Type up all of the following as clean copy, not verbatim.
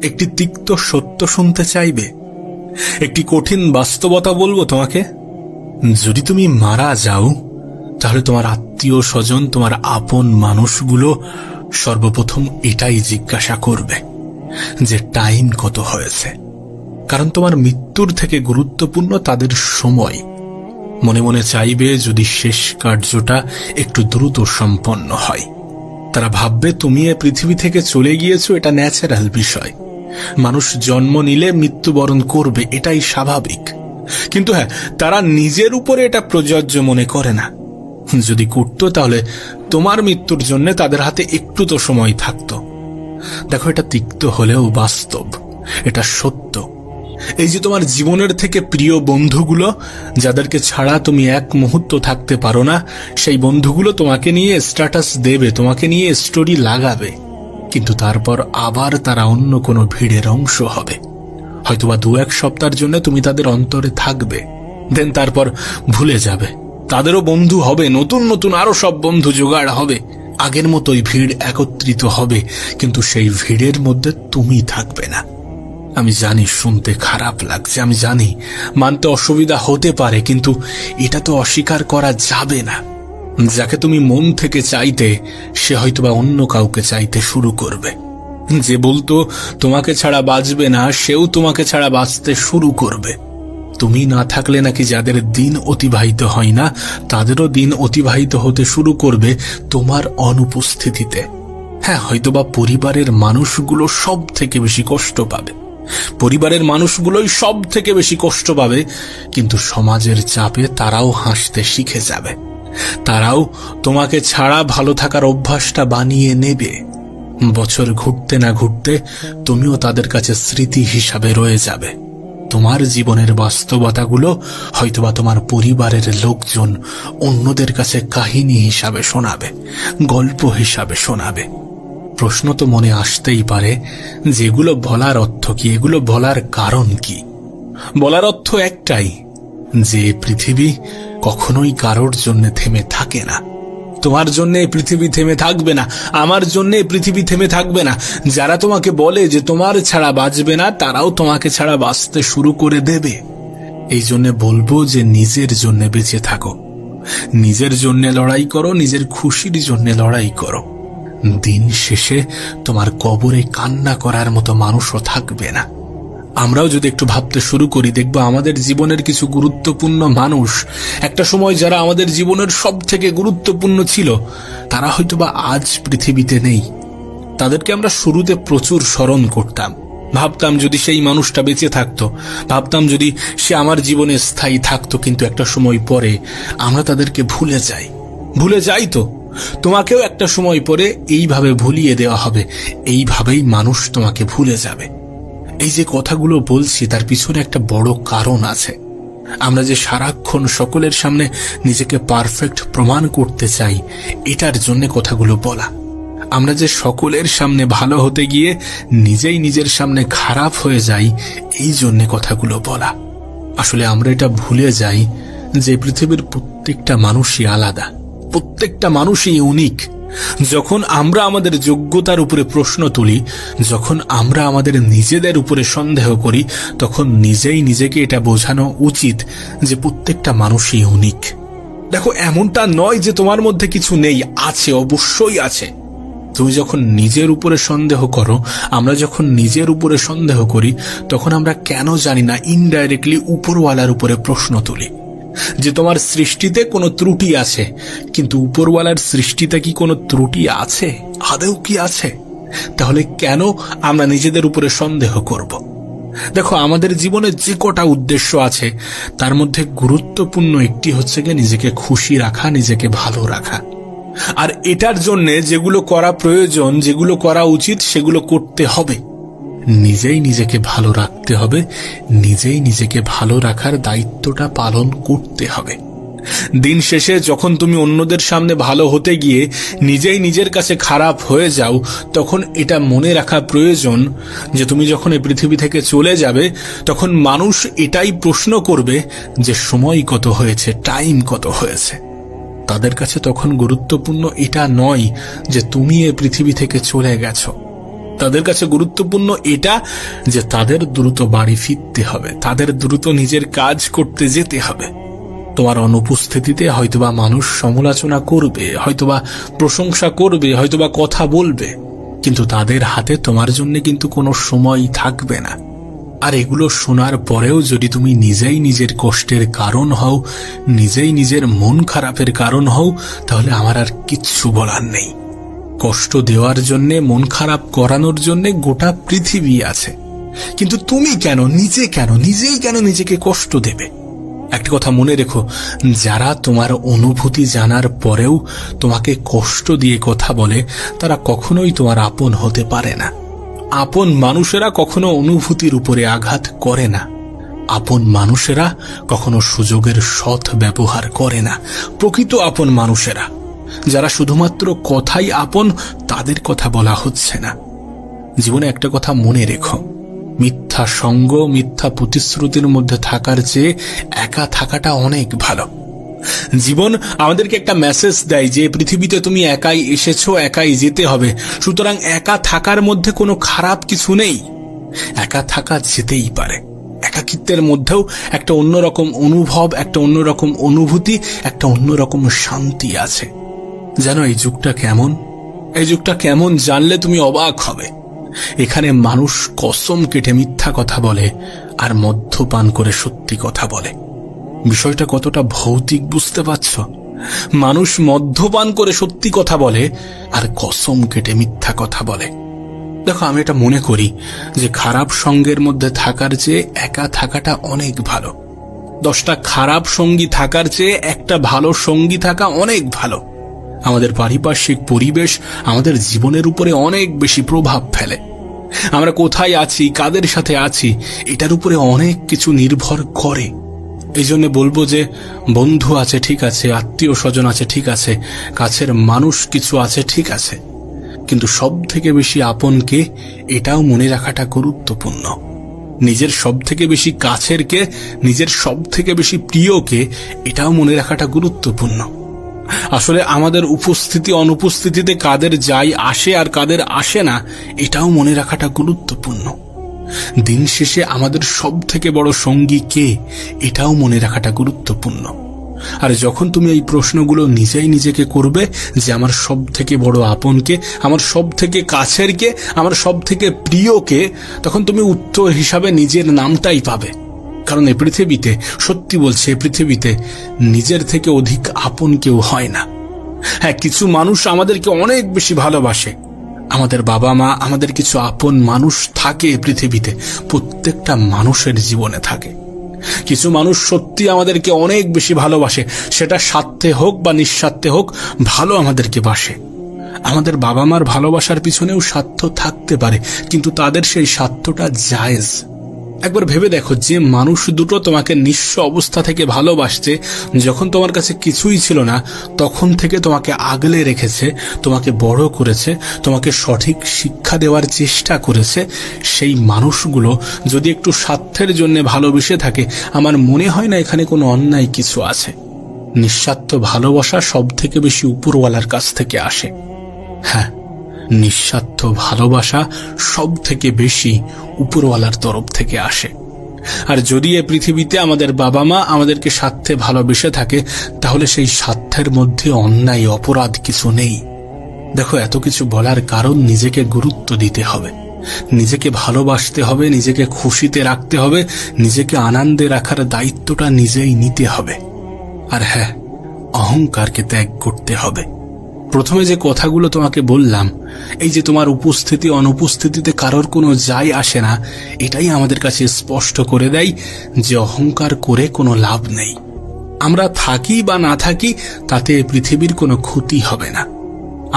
একটি তিক্ত সত্য শুনতে চাইবে? একটি কঠিন বাস্তবতা বলবো তোমাকে? যদি তুমি মারা যাও, তাহলে তোমার আত্মীয় স্বজন, তোমার আপন মানুষগুলো সর্বপ্রথম এটাই জিজ্ঞাসা করবে যে টাইম কত হয়েছে। কারণ তোমার মৃত্যুর থেকে গুরুত্বপূর্ণ তাদের সময়। মনে মনে চাইবে যদি শেষ কার্যটা একটু দ্রুত সম্পন্ন হয়। তারা ভাববে তুমি এ পৃথিবী থেকে চলে গিয়েছো, এটা ন্যাচারাল বিষয়। মানুষ জন্ম নিলে মৃত্যুবরণ করবে, এটাই স্বাভাবিক। কিন্তু হ্যাঁ, তারা নিজের উপরে এটা প্রযোজ্য মনে করে না। যদি করতো তাহলে তোমার মৃত্যুর জন্য তাদের হাতে একটু তো সময় থাকতো। দেখো, এটা তিক্ত হলেও বাস্তব, এটা সত্য। এই যে তোমার জীবনের থেকে প্রিয় বন্ধুগুলো, যাদেরকে ছাড়া তুমি এক মুহূর্ত থাকতে পারো না, সেই বন্ধুগুলো তোমাকে নিয়ে স্ট্যাটাস দেবে, তোমাকে নিয়ে স্টোরি লাগাবে, কিন্তু তারপর আবার তারা অন্য কোনো ভিড়ের অংশ হবে। হয়তোবা 2-1 সপ্তাহের জন্য তুমি তাদের অন্তরে থাকবে, দেন তারপর ভুলে যাবে। তাদেরও বন্ধু হবে, নতুন নতুন আরো সব বন্ধু জোগাড় হবে, আগের মতোই ভিড় একত্রিত হবে, কিন্তু সেই ভিড়ের মধ্যে তুমি থাকবে না। আমি জানি শুনতে খারাপ লাগছে, আমি জানি মানতে অসুবিধা হতে পারে, কিন্তু এটা তো অস্বীকার করা যাবে না। যাকে তুমি মন থেকে চাইতে, সে হয়তোবা অন্য কাউকে চাইতে শুরু করবে। যে বলতো তোমাকে ছাড়া বাঁচবে না, সেও তোমাকে ছাড়া বাঁচতে শুরু করবে। তুমি না থাকলে নাকি যাদের দিন অতিবাহিত হয় না, তাদেরও দিন অতিবাহিত হতে শুরু করবে তোমার অনুপস্থিতিতে। হ্যাঁ, হয়তোবা পরিবারের মানুষগুলো সব থেকে বেশি কষ্ট পাবে, পরিবারের মানুষগুলোই সব থেকে বেশি কষ্ট পাবে, কিন্তু সমাজের চাপে তারাও হাসতে শিখে যাবে। তারাও তোমাকে ছাড়া ভালো থাকার অভ্যাসটা বানিয়ে নেবে। বছর ঘুরতে না ঘুরতে তুমিও তাদের কাছে স্মৃতি হিসাবে রয়ে যাবে। তোমার জীবনের বাস্তবতাগুলো হয়তোবা তোমার পরিবারের লোকজন অন্যদের কাছে কাহিনী হিসাবে শোনাবে, গল্প হিসাবে শোনাবে। প্রশ্ন তো মনে আসতেই পারে, যেগুলো বলার অর্থ কি, এগুলো বলার কারণ কি? বলার অর্থ একটাই, যে পৃথিবী কখনোই কারোর জন্য থেমে থাকে না। তোমার জন্য এই পৃথিবী থেমে থাকবে না, আমার জন্য এই পৃথিবী থেমে থাকবে না। যারা তোমাকে বলে যে তোমার ছাড়া বাঁচবে না, তারাও তোমাকে ছাড়া বাঁচতে শুরু করে দেবে। এই জন্য বলবো যে নিজের জন্য বেঁচে থাকো, নিজের জন্য লড়াই করো, নিজের খুশির জন্য লড়াই করো। দিন শেষে তোমার কবরে কান্না করার মতো মানুষও থাকবে না। আমরাও যদি একটু ভাবতে শুরু করি, দেখবো আমাদের জীবনের কিছু গুরুত্বপূর্ণ মানুষ, একটা সময় যারা আমাদের জীবনের সব থেকে গুরুত্বপূর্ণ ছিল, তারা হয়তোবা আজ পৃথিবীতে নেই। তাদেরকে আমরা শুরুতে প্রচুর স্মরণ করতাম, ভাবতাম যদি সেই মানুষটা বেঁচে থাকতো, ভাবতাম যদি সে আমার জীবনে স্থায়ী থাকতো, কিন্তু একটা সময় পরে আমরা তাদেরকে ভুলে যাই। তো তোমাকেও একটা সময় পরে এইভাবে ভুলিয়ে দেওয়া হবে, এইভাবেই মানুষ তোমাকে ভুলে যাবে। এই যে কথাগুলো বলছি, তার পিছনে একটা বড় কারণ আছে। আমরা যে সারাক্ষণ সকলের সামনে নিজেকে পারফেক্ট প্রমাণ করতে চাই, এটার জন্য কথাগুলো বলা। আমরা যে সকলের সামনে ভালো হতে গিয়ে নিজেই নিজের সামনে খারাপ হয়ে যাই, এই জন্য কথাগুলো বলা। আসলে আমরা এটা ভুলে যাই যে পৃথিবীর প্রত্যেকটা মানুষই আলাদা, প্রত্যেকটা মানুষই ইউনিক। যখন আমরা আমাদের যোগ্যতার উপরে প্রশ্ন তুলি, যখন আমরা আমাদের নিজেদের উপরে সন্দেহ করি, তখন নিজেই নিজেকে এটা বোঝানো উচিত যে প্রত্যেকটা মানুষই ইউনিক। দেখো, এমনটা নয় যে তোমার মধ্যে কিছু নেই, আছে, অবশ্যই আছে। তুমি যখন নিজের উপরে সন্দেহ করো, আমরা যখন নিজের উপরে সন্দেহ করি, তখন আমরা কেন জানি না ইনডাইরেক্টলি উপরওয়ালার উপরে প্রশ্ন তুলি যে তোমার সৃষ্টিতে কোনো ত্রুটি আছে। কিন্তু উপরওয়ালার সৃষ্টিতে কি কোনো ত্রুটি আছে? আদৌ কি আছে? তাহলে কেন আমরা নিজেদের উপরে সন্দেহ করব? দেখো, আমাদের জীবনে যে কটা উদ্দেশ্য আছে, তার মধ্যে গুরুত্বপূর্ণ একটি হচ্ছে গিয়ে নিজেকে খুশি রাখা, নিজেকে ভালো রাখা। আর এটার জন্য যেগুলো করা প্রয়োজন, যেগুলো করা উচিত, সেগুলো করতে হবে। নিজেই নিজেকে ভালো রাখতে হবে, নিজেই নিজেকে ভালো রাখার দায়িত্বটা পালন করতে হবে। দিন শেষে যখন তুমি অন্যদের সামনে ভালো হতে গিয়ে নিজেই নিজের কাছে খারাপ হয়ে যাও, তখন এটা মনে রাখা প্রয়োজন যে তুমি যখন এই পৃথিবী থেকে চলে যাবে, তখন মানুষ এটাই প্রশ্ন করবে যে সময় কত হয়েছে, টাইম কত হয়েছে। তাদের কাছে তখন গুরুত্বপূর্ণ এটা নয় যে তুমি এই পৃথিবী থেকে চলে গেছো, তাদের কাছে গুরুত্বপূর্ণ এটা যে তাদের দ্রুত বাড়ি ফিরতে হবে, তাদের দ্রুত নিজের কাজ করতে যেতে হবে। তোমার অনুপস্থিতিতে হয়তোবা মানুষ সমালোচনা করবে, হয়তোবা প্রশংসা করবে, হয়তোবা কথা বলবে, কিন্তু তাদের হাতে তোমার জন্য কিন্তু কোনো সময় থাকবে না। আর এগুলো শোনার পরেও যদি তুমি নিজেই নিজের কষ্টের কারণ হও, নিজেই নিজের মন খারাপের কারণ হও, তাহলে আমার আর কিচ্ছু বলার নেই। কষ্ট দেওয়ার জন্যে, মন খারাপ করানোর জন্যে গোটা পৃথিবী আছে, কিন্তু তুমি নিজেই কেন নিজেকে কষ্ট দেবে? একটা কথা মনে রেখো, যারা তোমার অনুভূতি জানার পরেও তোমাকে কষ্ট দিয়ে কথা বলে, তারা কখনোই তোমার আপন হতে পারে না। আপন মানুষেরা কখনো অনুভূতির উপরে আঘাত করে না। আপন মানুষেরা কখনো সুযোগের সৎ ব্যবহার করে না। প্রকৃত আপন মানুষেরা, যারা শুধুমাত্র কথাই আপন, তাদের কথা বলা হচ্ছে না। জীবনে একটা কথা মনে রেখো, মিথ্যা সঙ্গ, মিথ্যা প্রতিশ্রুতির মধ্যে থাকার চেয়ে একা থাকাটা অনেক ভালো। জীবন আমাদেরকে একটা মেসেজ দেয় যে পৃথিবীতে তুমি একাই এসেছো, একাই যেতে হবে। সুতরাং একা থাকার মধ্যে কোনো খারাপ কিছু নেই, একা থাকা যেতেই পারে। একাকিত্বের মধ্যেও একটা অন্যরকম অনুভব, একটা অন্যরকম অনুভূতি, একটা অন্যরকম শান্তি আছে। জানো এই যুগটা কেমন? এই যুগটা কেমন জানলে তুমি অবাক হবে। এখানে মানুষ কসম কেটে মিথ্যা কথা বলে আর মদ্যপান করে সত্যি কথা বলে। বিষয়টা কতটা ভৌতিক বুঝতে পারছ? মানুষ মদ্যপান করে সত্যি কথা বলে আর কসম কেটে মিথ্যা কথা বলে। দেখো, আমি এটা মনে করি যে খারাপ সঙ্গের মধ্যে থাকার চেয়ে একা থাকাটা অনেক ভালো। 10টা খারাপ সঙ্গী থাকার চেয়ে একটা ভালো সঙ্গী থাকা অনেক ভালো। আমাদের পারিপার্শ্বিক পরিবেশ আমাদের জীবনের উপরে অনেক বেশি প্রভাব ফেলে। আমরা কোথায় আছি, কাদের সাথে আছি, এটার উপরে অনেক কিছু নির্ভর করে। এই জন্য বলবো যে বন্ধু আছে ঠিক আছে, আত্মীয় স্বজন আছে ঠিক আছে, কাছের মানুষ কিছু আছে ঠিক আছে, কিন্তু সব থেকে বেশি আপনকে এটাও মনে রাখাটা গুরুত্বপূর্ণ। নিজের সব থেকে বেশি কাছের কে, নিজের সব থেকে বেশি প্রিয়কে, এটাও মনে রাখাটা গুরুত্বপূর্ণ। আসলে আমাদের উপস্থিতি অনুপস্থিতিতে কাদের যায় আসে আর কাদের আসে না, এটাও মনে রাখাটা গুরুত্বপূর্ণ। দিন শেষে আমাদের সব থেকে বড় সঙ্গী কে, এটাও মনে রাখাটা গুরুত্বপূর্ণ। আর যখন তুমি এই প্রশ্নগুলো নিজেই নিজেকে করবে যে আমার সব থেকে বড় আপন কে, আমার সব থেকে কাছের কে, আমার সব থেকে প্রিয় কে, তখন তুমি উত্তর হিসাবে নিজের নামটাই পাবে। কারণ এই পৃথিবীতে, সত্যি বলছে, এই পৃথিবীতে নিজের থেকে অধিক আপন কেউ হয় না। হ্যাঁ, কিছু মানুষ আমাদেরকে অনেক বেশি ভালোবাসে, আমাদের বাবা মা, আমাদের কিছু আপন মানুষ থাকে পৃথিবীতে, প্রত্যেকটা মানুষের জীবনে থাকে। কিছু মানুষ সত্যি আমাদেরকে অনেক বেশি ভালোবাসে, সেটা স্বার্থে হোক বা নিঃস্বার্থে হোক, ভালো আমাদেরকে বাসে। আমাদের বাবা মার ভালোবাসার পিছনেও স্বার্থ থাকতে পারে, কিন্তু তাদের সেই স্বার্থটা জায়েজ। একবার ভেবে দেখো, যে মানুষ দুটো তোমাকে নিঃস্ব অবস্থা থেকে ভালোবাসছে, যখন তোমার কাছে কিছুই ছিল না তখন থেকে তোমাকে আগলে রেখেছে, তোমাকে বড় করেছে, তোমাকে সঠিক শিক্ষা দেওয়ার চেষ্টা করেছে, সেই মানুষগুলো যদি একটু স্বার্থের জন্য ভালোবেসে থাকে, আমার মনে হয় না এখানে কোনো অন্যায় কিছু আছে। নিঃস্বার্থ ভালোবাসা সব থেকে বেশি উপরওয়ালার কাছ থেকে আসে। হ্যাঁ, নিঃস্বার্থ ভালোবাসা সব থেকে বেশি উপরওয়ালার তরফ থেকে আসে। আর যদি এ পৃথিবীতে আমাদের বাবা মা আমাদেরকে স্বার্থে ভালোবেসে থাকে, তাহলে সেই স্বার্থের মধ্যে অন্যায় অপরাধ কিছু নেই। দেখো, এত কিছু বলার কারণ নিজেকে গুরুত্ব দিতে হবে, নিজেকে ভালোবাসতে হবে, নিজেকে খুশিতে রাখতে হবে, নিজেকে আনন্দে রাখার দায়িত্বটা নিজেই নিতে হবে। আর হ্যাঁ, অহংকারকে ত্যাগ করতে হবে। প্রথমে যে কথাগুলো তোমাকে বললাম, এই যে তোমার উপস্থিতি অনুপস্থিতিতে কারোর কোনো যায় আসে না, এটাই আমাদের কাছে স্পষ্ট করে দেয় যে অহংকার করে কোনো লাভ নেই। আমরা থাকি বা না থাকি তাতে পৃথিবীর কোনো ক্ষতি হবে না।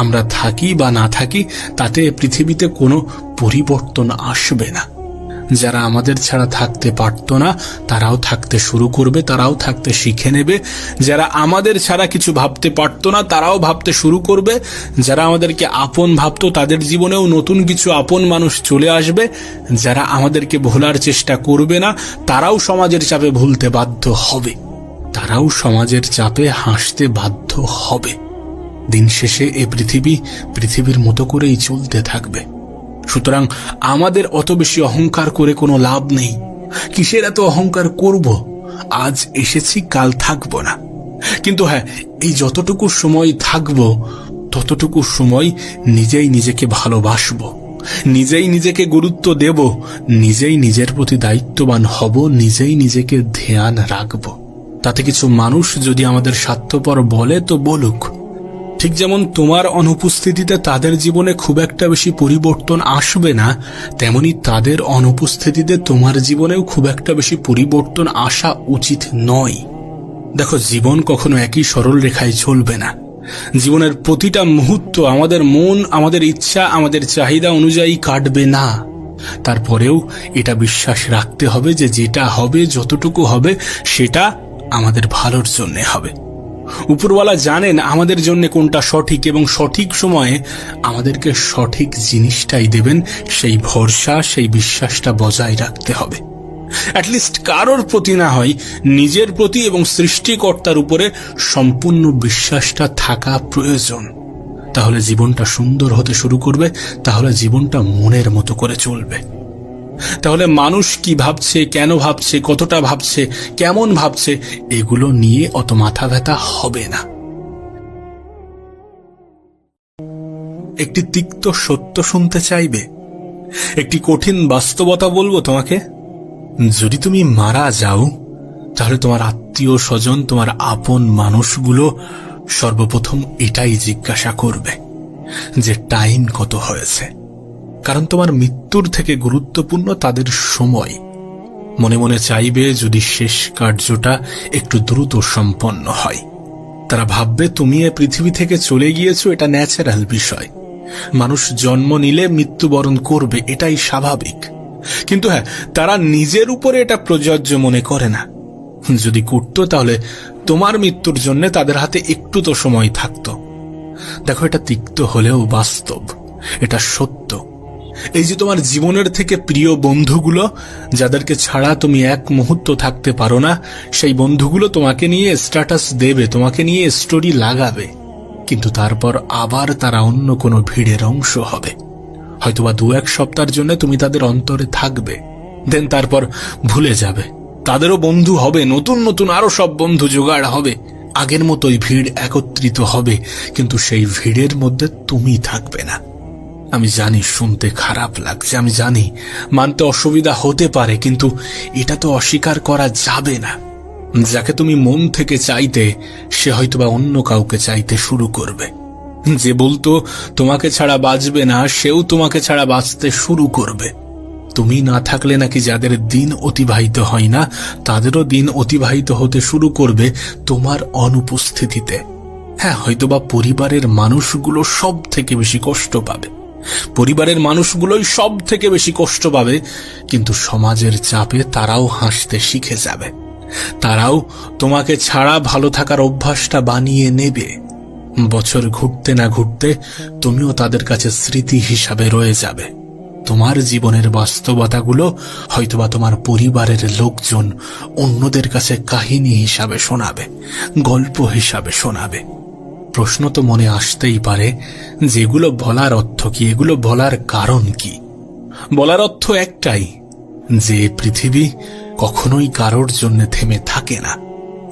আমরা থাকি বা না থাকি তাতে পৃথিবীতে কোনো পরিবর্তন আসবে না। যারা আমাদের ছাড়া থাকতে পারত না, তারাও থাকতে শুরু করবে, তারাও থাকতে শিখে নেবে। যারা আমাদের ছাড়া কিছু ভাবতে পারত না, তারাও ভাবতে শুরু করবে। যারা আমাদেরকে আপন ভাবত, তাদের জীবনেও নতুন কিছু আপন মানুষ চলে আসবে। যারা আমাদেরকে ভোলার চেষ্টা করবে না, তারাও সমাজের চাপে ভুলতে বাধ্য হবে, তারাও সমাজের চাপে হাসতে বাধ্য হবে। দিন শেষে এ পৃথিবীর মতো করেই চলতে থাকবে। সুতরাং আমাদের অত বেশি অহংকার করে কোনো লাভ নেই। কিসের এত অহংকার করব? আজ এসেছি, কাল থাকবো না। কিন্তু হ্যাঁ, এই যতটুকু সময় থাকবো ততটুকু সময় নিজেই নিজেকে ভালোবাসবো, নিজেই নিজেকে গুরুত্ব দেব, নিজেই নিজের প্রতি দায়িত্ববান হব, নিজেই নিজেকে ধ্যান রাখব। তাতে কিছু মানুষ যদি আমাদের স্বার্থপর বলে তো বলুক। ঠিক যেমন তোমার অনুপস্থিতিতে তাদের জীবনে খুব একটা বেশি পরিবর্তন আসবে না, তেমনি তাদের অনুপস্থিতিতে তোমার জীবনেও খুব একটা বেশি পরিবর্তন আসা উচিত নয়। দেখো, জীবন কখনো একই সরল রেখায় চলবে না। জীবনের প্রতিটা মুহূর্ত আমাদের মন, আমাদের ইচ্ছা, আমাদের চাহিদা অনুযায়ী কাটবে না। তারপরেও এটা বিশ্বাস রাখতে হবে যে যেটা হবে, যতটুকু হবে, সেটা আমাদের ভালোর জন্য হবে। উপরওয়ালা জানেন আমাদের জন্য কোনটা সঠিক, এবং সঠিক সময়ে আমাদেরকে সঠিক জিনিসটাই দেবেন। সেই ভরসা, সেই বিশ্বাসটা বজায় রাখতে হবে। অ্যাটলিস্ট কারোর প্রতি না হয়, নিজের প্রতি এবং সৃষ্টিকর্তার উপরে সম্পূর্ণ বিশ্বাসটা থাকা প্রয়োজন। তাহলে জীবনটা সুন্দর হতে শুরু করবে, তাহলে জীবনটা মনের মতো করে চলবে। তাহলে মানুষ কি ভাবছে, কেন ভাবছে, কতটা ভাবছে, কেমন ভাবছে, এগুলো নিয়ে অত মাথা ব্যথা হবে না। একটি তিক্ত সত্য শুনতে চাইবে? একটি কঠিন বাস্তবতা বলবো তোমাকে। যদি তুমি মারা যাও, তাহলে তোমার আত্মীয় স্বজন, তোমার আপন মানুষগুলো সর্বপ্রথম এটাই জিজ্ঞাসা করবে যে টাইম কত হয়েছে। কারণ তোমার মৃত্যুর থেকে গুরুত্বপূর্ণ তাদের সময়। মনে মনে চাইবে যদি শেষ কার্যটা একটু দ্রুত সম্পন্ন হয়। তারা ভাববে তুমি এ পৃথিবী থেকে চলে গিয়েছো, এটা ন্যাচারাল বিষয়। মানুষ জন্ম নিলে মৃত্যুবরণ করবে, এটাই স্বাভাবিক। কিন্তু হ্যাঁ, তারা নিজের উপরে এটা প্রযোজ্য মনে করে না। যদি করত, তাহলে তোমার মৃত্যুর জন্য তাদের হাতে একটু তো সময় থাকতো। দেখো, এটা তিক্ত হলেও বাস্তব, এটা সত্য। এই যে তোমার জীবনের থেকে প্রিয় বন্ধুগুলো, যাদেরকে ছাড়া তুমি এক মুহূর্ত থাকতে পারো না, সেই বন্ধুগুলো তোমাকে নিয়ে স্ট্যাটাস দেবে, তোমাকে নিয়ে স্টোরি লাগাবে, কিন্তু তারপর আবার তারা অন্য কোনো ভিড়ের অংশ হবে। হয়তোবা 2-1 সপ্তাহের জন্য তুমি তাদের অন্তরে থাকবে, দেন তারপর ভুলে যাবে। তাদেরও বন্ধু হবে, নতুন নতুন আরো সব বন্ধু জোগাড় হবে, আগের মতোই ভিড় একত্রিত হবে, কিন্তু সেই ভিড়ের মধ্যে তুমি থাকবে না। আমি জানি শুনতে খারাপ লাগছে, আমি জানি মানতে অসুবিধা হতে পারে, কিন্তু এটা তো অস্বীকার করা যাবে না। যাকে তুমি মন থেকে চাইতে, সে হয়তোবা অন্য কাউকে চাইতে শুরু করবে। যে বলতো তোমাকে ছাড়া বাঁচবে না, সেও তোমাকে ছাড়া বাঁচতে শুরু করবে। তুমি না থাকলে নাকি যাদের দিন অতিবাহিত হয় না, তাদেরও দিন অতিবাহিত হতে শুরু করবে তোমার অনুপস্থিতিতে। হ্যাঁ, হয়তোবা পরিবারের মানুষগুলো সব থেকে বেশি কষ্ট পাবে, পরিবারের মানুষগুলোই সব থেকে বেশি কষ্ট পাবে, কিন্তু সমাজের চাপে তারাও হাসতে শিখে যাবে। তারাও তোমাকে ছাড়া ভালো থাকার অভ্যাসটা বানিয়ে নেবে। বছর ঘুরতে না ঘুরতে তুমিও তাদের কাছে স্মৃতি হিসাবে রয়ে যাবে। তোমার জীবনের বাস্তবতাগুলো হয়তোবা তোমার পরিবারের লোকজন অন্যদের কাছে কাহিনী হিসাবে শোনাবে, গল্প হিসাবে শোনাবে। প্রশ্ন তো মনে আসতেই পারে, যেগুলো বলার অর্থ কি, এগুলো বলার কারণ কি? বলার অর্থ একটাই, যে পৃথিবী কখনোই কারোর জন্য থেমে থাকে না।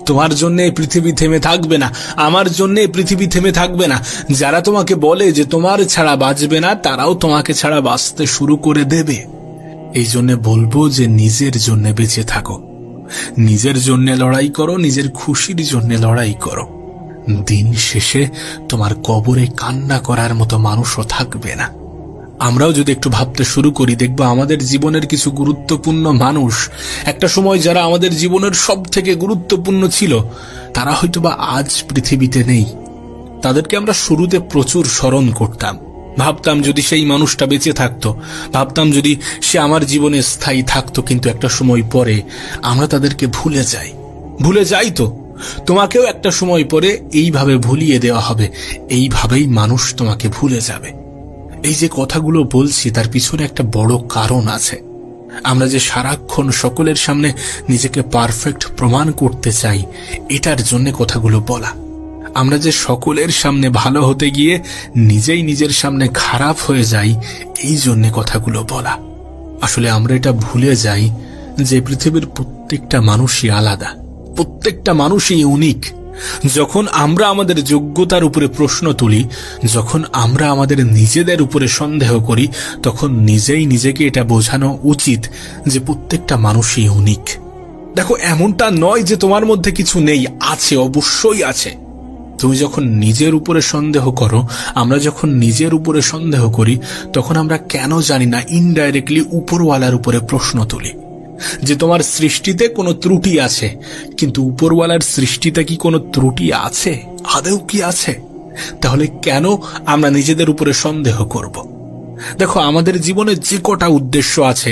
তোমার জন্য এই পৃথিবী থেমে থাকবে না, আমার জন্য এই পৃথিবী থেমে থাকবে না। যারা তোমাকে বলে যে তোমার ছাড়া বাঁচবে না, তারাও তোমাকে ছাড়া বাঁচতে শুরু করে দেবে। এই জন্য বলবো যে নিজের জন্য বেঁচে থাকো, নিজের জন্য লড়াই করো, নিজের খুশির জন্য লড়াই করো। দিন শেষে তোমার কবরে কান্না করার মতো মানুষও থাকবে না। আমরাও যদি একটু ভাবতে শুরু করি, দেখবো আমাদের জীবনের কিছু গুরুত্বপূর্ণ মানুষ, একটা সময় যারা আমাদের জীবনের সব থেকে গুরুত্বপূর্ণ ছিল, তারা হয়তোবা আজ পৃথিবীতে নেই। তাদেরকে আমরা শুরুতে প্রচুর স্মরণ করতাম, ভাবতাম যদি সেই মানুষটা বেঁচে থাকতো, ভাবতাম যদি সে আমার জীবনে স্থায়ী থাকতো, কিন্তু একটা সময় পরে আমরা তাদেরকে ভুলে যাই। তো তোমাকেও একটা সময় পরে এইভাবে ভুলিয়ে দেওয়া হবে, এইভাবেই মানুষ তোমাকে ভুলে যাবে। এই যে কথাগুলো বলছি, তার পিছনে একটা বড় কারণ আছে। আমরা যে সারাক্ষণ সকলের সামনে নিজেকে পারফেক্ট প্রমাণ করতে চাই, এটার জন্য কথাগুলো বলা। আমরা যে সকলের সামনে ভালো হতে গিয়ে নিজেই নিজের সামনে খারাপ হয়ে যাই, এই জন্যে কথাগুলো বলা। আসলে আমরা এটা ভুলে যাই যে পৃথিবীর প্রত্যেকটা মানুষই আলাদা, প্রত্যেকটা মানুষই ইউনিক। যখন আমরা আমাদের যোগ্যতার উপরে প্রশ্ন তুলি, যখন আমরা আমাদের নিজেদের উপরে সন্দেহ করি, তখন নিজেই নিজেকে এটা বোঝানো উচিত যে প্রত্যেকটা মানুষই ইউনিক। দেখো, এমনটা নয় যে তোমার মধ্যে কিছু নেই, আছে, অবশ্যই আছে। তুমি যখন নিজের উপরে সন্দেহ করো, আমরা যখন নিজের উপরে সন্দেহ করি, তখন আমরা কেন জানি না ইনডাইরেক্টলি উপরওয়ালার উপরে প্রশ্ন তুলি যে তোমার সৃষ্টিতে কোনো ত্রুটি আছে। কিন্তু উপরওয়ালার সৃষ্টিতে কি কোনো ত্রুটি আছে? আদৌ কি আছে? তাহলে কেন আমরা নিজেদের উপরে সন্দেহ করব? দেখো, আমাদের জীবনে যে কটা উদ্দেশ্য আছে,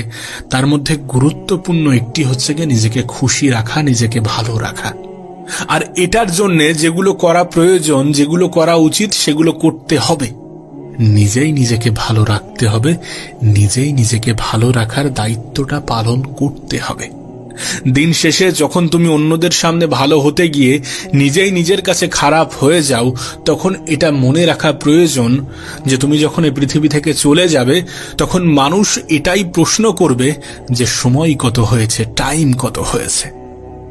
তার মধ্যে গুরুত্বপূর্ণ একটি হচ্ছে গিয়ে নিজেকে খুশি রাখা, নিজেকে ভালো রাখা। আর এটার জন্য যেগুলো করা প্রয়োজন, যেগুলো করা উচিত, সেগুলো করতে হবে। নিজেই নিজেকে ভালো রাখতে হবে, নিজেই নিজেকে ভালো রাখার দায়িত্বটা পালন করতে হবে। দিন শেষে যখন তুমি অন্যদের সামনে ভালো হতে গিয়ে নিজেই নিজের কাছে খারাপ হয়ে যাও, তখন এটা মনে রাখা প্রয়োজন যে তুমি যখন এই পৃথিবী থেকে চলে যাবে, তখন মানুষ এটাই প্রশ্ন করবে যে সময় কত হয়েছে, টাইম কত হয়েছে।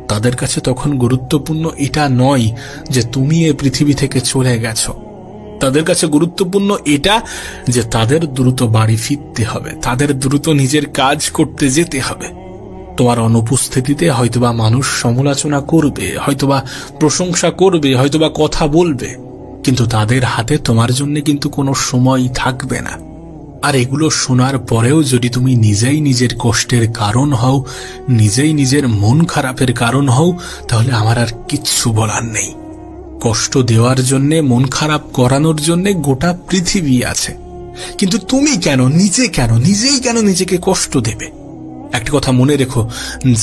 তাদের কাছে তখন গুরুত্বপূর্ণ এটা নয় যে তুমি এই পৃথিবী থেকে চলে গেছো। তাদের কাছে গুরুত্বপূর্ণ এটা যে তাদের দ্রুত বাড়ি ফিরতে হবে, তাদের দ্রুত নিজের কাজ করতে যেতে হবে। তোমার অনুপস্থিতিতে হয়তোবা মানুষ সমালোচনা করবে, হয়তোবা প্রশংসা করবে, হয়তোবা কথা বলবে, কিন্তু তাদের হাতে তোমার জন্য কিন্তু কোনো সময় থাকবে না। আর এগুলো শোনার পরেও যদি তুমি নিজেই নিজের কষ্টের কারণ হও, নিজেই নিজের মন খারাপের কারণ হও, তাহলে আমার আর কিচ্ছু বলার নেই। কষ্ট দেওয়ার জন্যে, মন খারাপ করানোর জন্যে গোটা পৃথিবী আছে, কিন্তু তুমি কেন, নিজেই কেন নিজেকে কষ্ট দেবে? একটা কথা মনে রেখো,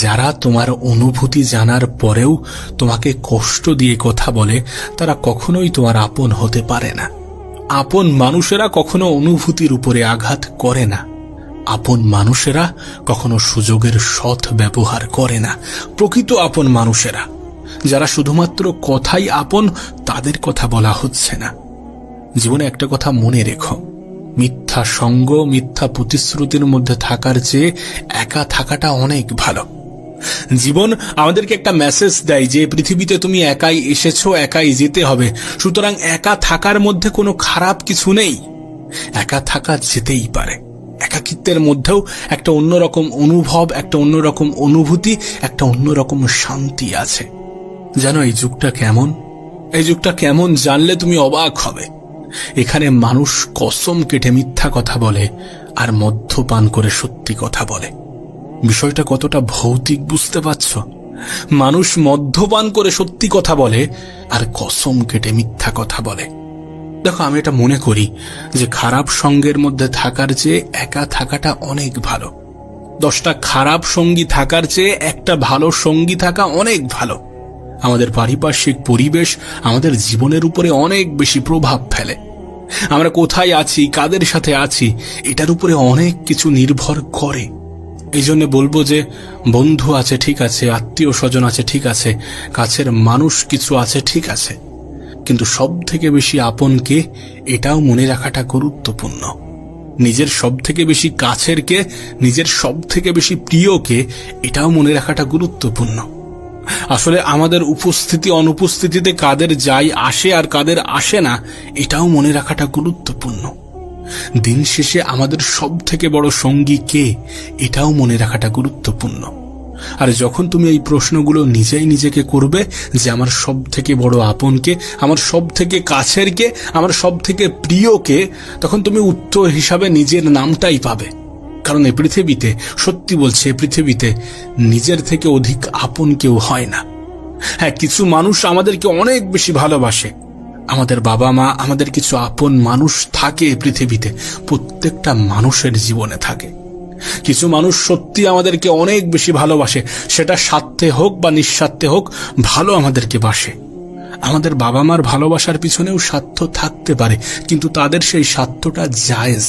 যারা তোমার অনুভূতি জানার পরেও তোমাকে কষ্ট দিয়ে কথা বলে, তারা কখনোই তোমার আপন হতে পারে না। আপন মানুষেরা কখনো অনুভূতির উপরে আঘাত করে না। আপন মানুষেরা কখনো সুযোগের সৎ ব্যবহার করে না। প্রকৃত আপন মানুষেরা, যারা শুধুমাত্র কথাই আপন, তাদের কথা বলা হচ্ছে না। জীবনে একটা কথা মনে রেখো, মিথ্যা সঙ্গ, মিথ্যা প্রতিশ্রুতির মধ্যে থাকার চেয়ে একা থাকাটা অনেক ভালো। জীবন আমাদেরকে একটা মেসেজ দেয় যে পৃথিবীতে তুমি একাই এসেছো, একাই যেতে হবে। সুতরাং একা থাকার মধ্যে কোনো খারাপ কিছু নেই, একা থাকা যেতেই পারে। একাকিত্বের মধ্যেও একটা অন্যরকম অনুভব, একটা অন্যরকম অনুভূতি, একটা অন্যরকম শান্তি আছে। জানো এই যুগটা কেমন? এই যুগটা কেমন জানলে তুমি অবাক হবে। এখানে মানুষ কসম কেটে মিথ্যা কথা বলে আর মদ্যপান করে সত্যি কথা বলে। বিষয়টা কতটা ভৌতিক বুঝতে পারছ? মানুষ মদ্যপান করে সত্যি কথা বলে আর কসম কেটে মিথ্যা কথা বলে। দেখো, আমি এটা মনে করি যে খারাপ সঙ্গের মধ্যে থাকার চেয়ে একা থাকাটা অনেক ভালো। 10টা খারাপ সঙ্গী থাকার চেয়ে একটা ভালো সঙ্গী থাকা অনেক ভালো। আমাদের পারিপার্শ্বিক পরিবেশ আমাদের জীবনের উপরে অনেক বেশি প্রভাব ফেলে। আমরা কোথায় আছি, কাদের সাথে আছি, এটার উপরে অনেক কিছু নির্ভর করে। এই জন্য বলবো যে বন্ধু আছে ঠিক আছে, আত্মীয় স্বজন আছে ঠিক আছে, কাছের মানুষ কিছু আছে ঠিক আছে, কিন্তু সব থেকে বেশি আপনকে, এটাও মনে রাখাটা গুরুত্বপূর্ণ। নিজের সব থেকে বেশি কাছের কে, নিজের সব থেকে বেশি প্রিয়কে, এটাও মনে রাখাটা গুরুত্বপূর্ণ। আসলে আমাদের উপস্থিতি অনুপস্থিতিতে কাদের যায় আসে আর কাদের আসে না, এটাও মনে রাখাটা গুরুত্বপূর্ণ। দিন শেষে আমাদের সব থেকে বড় সঙ্গী কে, এটাও মনে রাখাটা গুরুত্বপূর্ণ। আর যখন তুমি এই প্রশ্নগুলো নিজেই নিজেকে করবে যে আমার সব থেকে বড় আপনকে, আমার সব থেকে কাছের কে, আমার সব থেকে প্রিয়কে, তখন তুমি উত্তর হিসাবে নিজের নামটাই পাবে। কারণ এই পৃথিবীতে, সত্যি বলছে, এই পৃথিবীতে নিজের থেকে অধিক আপন কেউ হয় না। হ্যাঁ, কিছু মানুষ আমাদেরকে অনেক বেশি ভালোবাসে, আমাদের বাবা মা, আমাদের কিছু আপন মানুষ থাকে পৃথিবীতে, প্রত্যেকটা মানুষের জীবনে থাকে। কিছু মানুষ সত্যি আমাদেরকে অনেক বেশি ভালোবাসে, সেটা স্বার্থে হোক বা নিঃস্বার্থে হোক, ভালো আমাদেরকে বাসে। আমাদের বাবা মার ভালোবাসার পিছনেও স্বার্থ থাকতে পারে, কিন্তু তাদের সেই স্বার্থটা জায়েজ।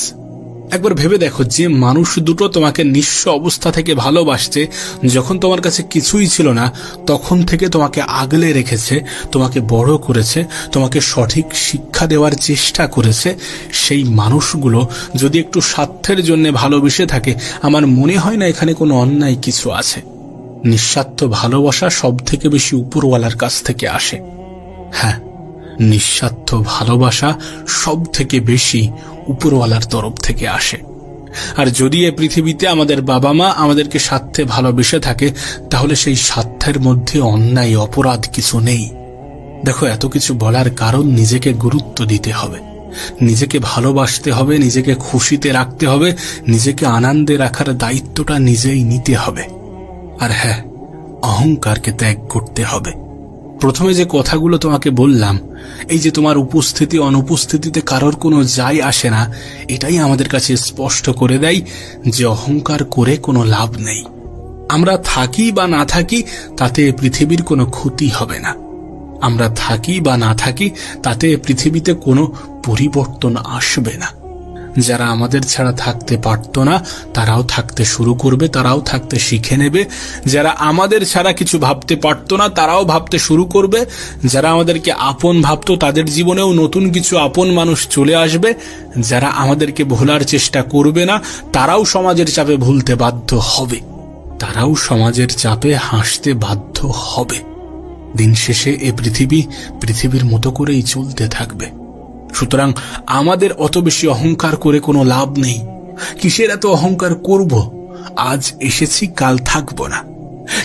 একবার ভেবে দেখো, যে মানুষ দুটো তোমাকে নিঃস্ব অবস্থা থেকে ভালোবাসছে, যখন তোমার কাছে কিছুই ছিল না তখন থেকে তোমাকে আগলে রেখেছে, তোমাকে বড় করেছে, তোমাকে সঠিক শিক্ষা দেওয়ার চেষ্টা করেছে, সেই মানুষগুলো যদি একটু স্বার্থের জন্য ভালোবেসে থাকে, আমার মনে হয় না এখানে কোনো অন্যায় কিছু আছে। নিঃস্বার্থ ভালোবাসা সব থেকে বেশি উপরওয়ালার কাছ থেকে আসে। হ্যাঁ, নিঃস্বার্থ ভালোবাসা সব থেকে বেশি উপরওয়ালার তরফ থেকে আসে। আর যদি এ পৃথিবীতে আমাদের বাবা মা আমাদেরকে স্বার্থে ভালোবেসে থাকে, তাহলে সেই স্বার্থের মধ্যে অন্যায় অপরাধ কিছু নেই। দেখো, এত কিছু বলার কারণ নিজেকে গুরুত্ব দিতে হবে, নিজেকে ভালোবাসতে হবে, নিজেকে খুশিতে রাখতে হবে, নিজেকে আনন্দে রাখার দায়িত্বটা নিজেই নিতে হবে। আর হ্যাঁ, অহংকারকে ত্যাগ করতে হবে। প্রথমে যে কথাগুলো তোমাকে বললাম, এই যে তোমার উপস্থিতি অনুপস্থিতিতে কারোর কোনো যায় আসে না, এটাই আমাদের কাছে স্পষ্ট করে দেয় যে অহংকার করে কোনো লাভ নেই। আমরা থাকি বা না থাকি তাতে পৃথিবীর কোনো ক্ষতি হবে না। আমরা থাকি বা না থাকি তাতে পৃথিবীতে কোনো পরিবর্তন আসবে না। যারা আমাদের ছাড়া থাকতে পারত না তারাও থাকতে শুরু করবে, তারাও থাকতে শিখে নেবে। যারা আমাদের ছাড়া কিছু ভাবতে পারত না তারাও ভাবতে শুরু করবে। যারা আমাদেরকে আপন ভাবত তাদের জীবনেও নতুন কিছু আপন মানুষ চলে আসবে। যারা আমাদেরকে ভোলার চেষ্টা করবে না তারাও সমাজের চাপে ভুলতে বাধ্য হবে, তারাও সমাজের চাপে হাসতে বাধ্য হবে। দিন শেষে এ পৃথিবীর মতো করেই চলতে থাকবে। সুতরাং আমাদের অত বেশি অহংকার করে কোনো লাভ নেই। কিসের এত অহংকার করব? আজ এসেছি, কাল থাকবো না।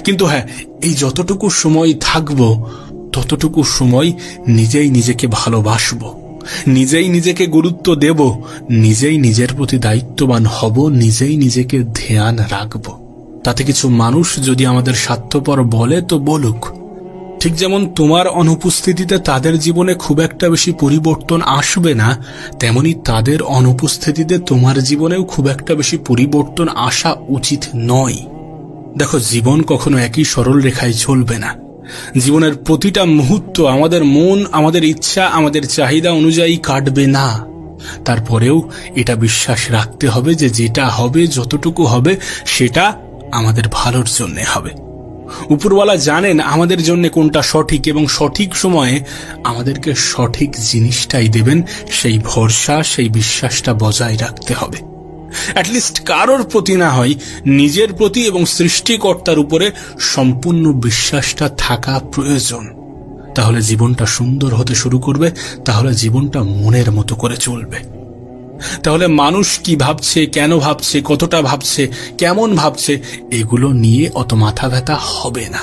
কিন্তু হ্যাঁ, এই যতটুকু সময় থাকবো ততটুকু সময় নিজেই নিজেকে ভালোবাসবো, নিজেই নিজেকে গুরুত্ব দেব, নিজেই নিজের প্রতি দায়িত্ববান হব, নিজেই নিজেকে ধ্যান রাখব। তাতে কিছু মানুষ যদি আমাদের স্বার্থপর বলে তো বলুক। ঠিক যেমন তোমার অনুপস্থিতিতে তাদের জীবনে খুব একটা বেশি পরিবর্তন আসবে না, তেমনি তাদের অনুপস্থিতিতে তোমার জীবনেও খুব একটা বেশি পরিবর্তন আসা উচিত নয়। দেখো, জীবন কখনো একই সরল রেখায় চলবে না। জীবনের প্রতিটা মুহূর্ত আমাদের মন, আমাদের ইচ্ছা, আমাদের চাহিদা অনুযায়ী কাটবে না। তারপরেও এটা বিশ্বাস রাখতে হবে যে যেটা হবে, যতটুকু হবে, সেটা আমাদের ভালোর জন্য হবে। উপরওয়ালা জানেন আমাদের জন্য কোনটা সঠিক এবং সঠিক সময়ে আমাদেরকে সঠিক জিনিসটাই দেবেন। সেই ভরসা, সেই বিশ্বাসটা বজায় রাখতে হবে। অ্যাটলিস্ট কারোর প্রতি না হয়, নিজের প্রতি এবং সৃষ্টিকর্তার উপরে সম্পূর্ণ বিশ্বাসটা থাকা প্রয়োজন। তাহলে জীবনটা সুন্দর হতে শুরু করবে, তাহলে জীবনটা মনের মতো করে চলবে। তাহলে মানুষ কি ভাবছে, কেন ভাবছে, কতটা ভাবছে, কেমন ভাবছে, এগুলো নিয়ে অত মাথা ব্যথা হবে না।